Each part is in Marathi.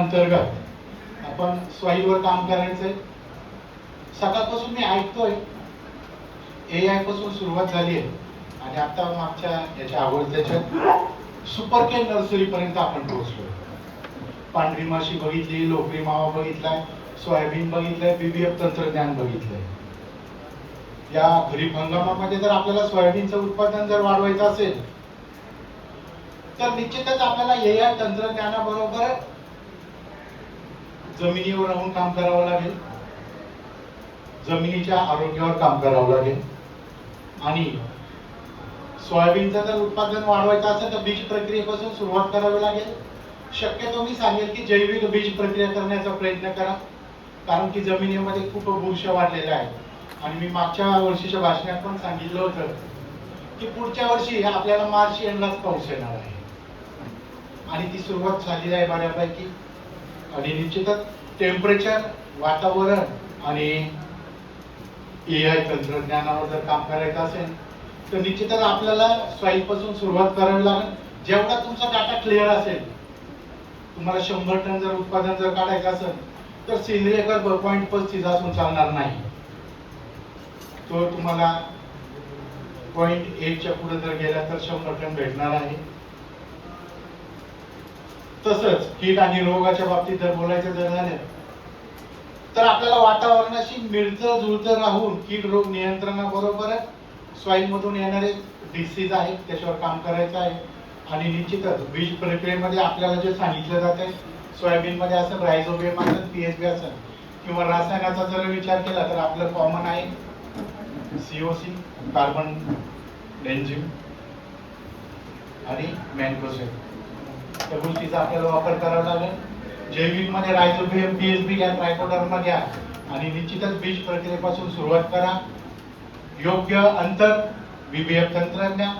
अंतर्गत आपण स्वाईलवर काम करायचंय. सकाळपासून मी ऐकतोय AI पासून सुरुवात झाली आहे आणि आता मागच्या याच्या अगोदरच्या सुपर केन नर्सरी पर्यंत आपण पोहोचलो. पांढरी माशी बघितली, लोकरी मावा बघितलाय, सोयाबीन बघितलंय, BBF तंत्रज्ञान बघितलंय. या खरीप हंगामामध्ये जर आपल्याला सोयाबीनचं उत्पादन जर वाढवायचं असेल तर निश्चितच आपल्याला AI तंत्रज्ञानाबरोबर जमिनीवर राहून काम करावं लागेल, जमिनीच्या आरोग्यावर काम करावं लागेल. आणि सोयाबीनचं जर उत्पादन वाढवायचं असेल तर बीज प्रक्रियेपासून सुरुवात करावी लागेल. शक्यतो मी सांगेल की जैविक बीज प्रक्रिया करण्याचा प्रयत्न करा, कारण की जमिनीमध्ये खूप बुरशी वाढलेल्या आहेत. आणि मी मागच्या वर्षीच्या भाषणात पण सांगितलं होतं की पुढच्या वर्षी आपल्याला मार्च एंडलाच पाऊस येणार आहे आणि ती सुरुवात झालेली आहे बऱ्यापैकी. आणि निश्चितच टेम्परेचर, वातावरण आणि AI तंत्रज्ञानावर जर काम करायचं असेल तर निश्चितच आपल्याला सॉइल पासून सुरुवात करावी लागेल. जेवढा तुमचा डाटा क्लिअर असेल, तुम्हाला 100 टन जर उत्पादन जर काढायचं असेल तर सेंद्रिय खत 0.35 असून चालणार नाही. तो तुम्हाला 0.8 च्या पुढे जर गेला तर 100 टन भेटणार आहे. तसंच कीड आणि रोगाच्या बाबतीत जर बोलायचं जर झालं तर आपल्याला वातावरणाशी मिळतं जुळतं राहून कीड रोग नियंत्रणाबरोबर सॉइल मधून येणारे डिसीज आहेत त्याच्यावर काम करायचं आहे. आणि निश्चितच बीज प्रक्रियेमध्ये आपल्याला जे सांगितलं जात आहे, सोयाबीन मध्ये असेल, रायझोबियम असेल, PHB असेल किंवा रसायनाचा जर विचार केला तर आपलं कॉमन आहे COC, कार्बन एन्झिम आणि मॅन्कोसेट. त्या गोष्टीचा आपल्याला वापर करावा लागेल. जैविक मध्ये रायझोबियम, PHB घ्या, ट्रायकोडर्मा घ्या आणि निश्चितच बीज प्रक्रियेपासून सुरुवात करा. योग्य अंतर, BBF तंत्रज्ञान,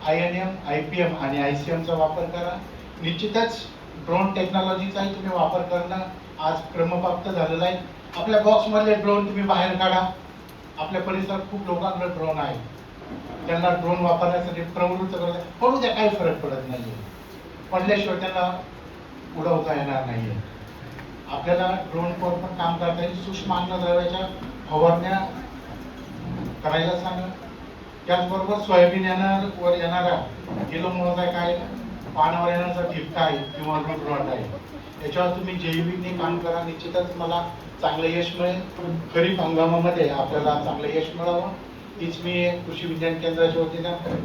INM, IPM आणि ICM चा वापर करा. निश्चितच ड्रोन टेक्नॉलॉजीचाही तुम्ही वापर करणं आज क्रमप्राप्त झालेला आहे. आपल्या बॉक्स मधले ड्रोन तुम्ही बाहेर काढा. आपल्या परिसरात खूप लोकांकडे ड्रोन आहे, त्यांना ड्रोन वापरण्यासाठी प्रवृत्त करत पडू द्या, काही फरक पडत नाहीये. पडल्याशिवाय त्यांना उडवता येणार नाहीये. आपल्याला ड्रोनवर पण काम करता येईल. सूक्ष्म अन्नद्रव्याच्या फवारण्या करायला सांगा. त्याचबरोबर सोयाबीन वर येणारा किलो मोजा काय, पानावर येण्याचा ठिपका आहे किंवा रूट रॉट आहे, याच्यावर तुम्ही जैविकने काम करा. निश्चितच मला चांगलं यश मिळेल. खरीप हंगामामध्ये आपल्याला चांगलं यश मिळावं हीच मी कृषी विज्ञान केंद्राच्या वतीनं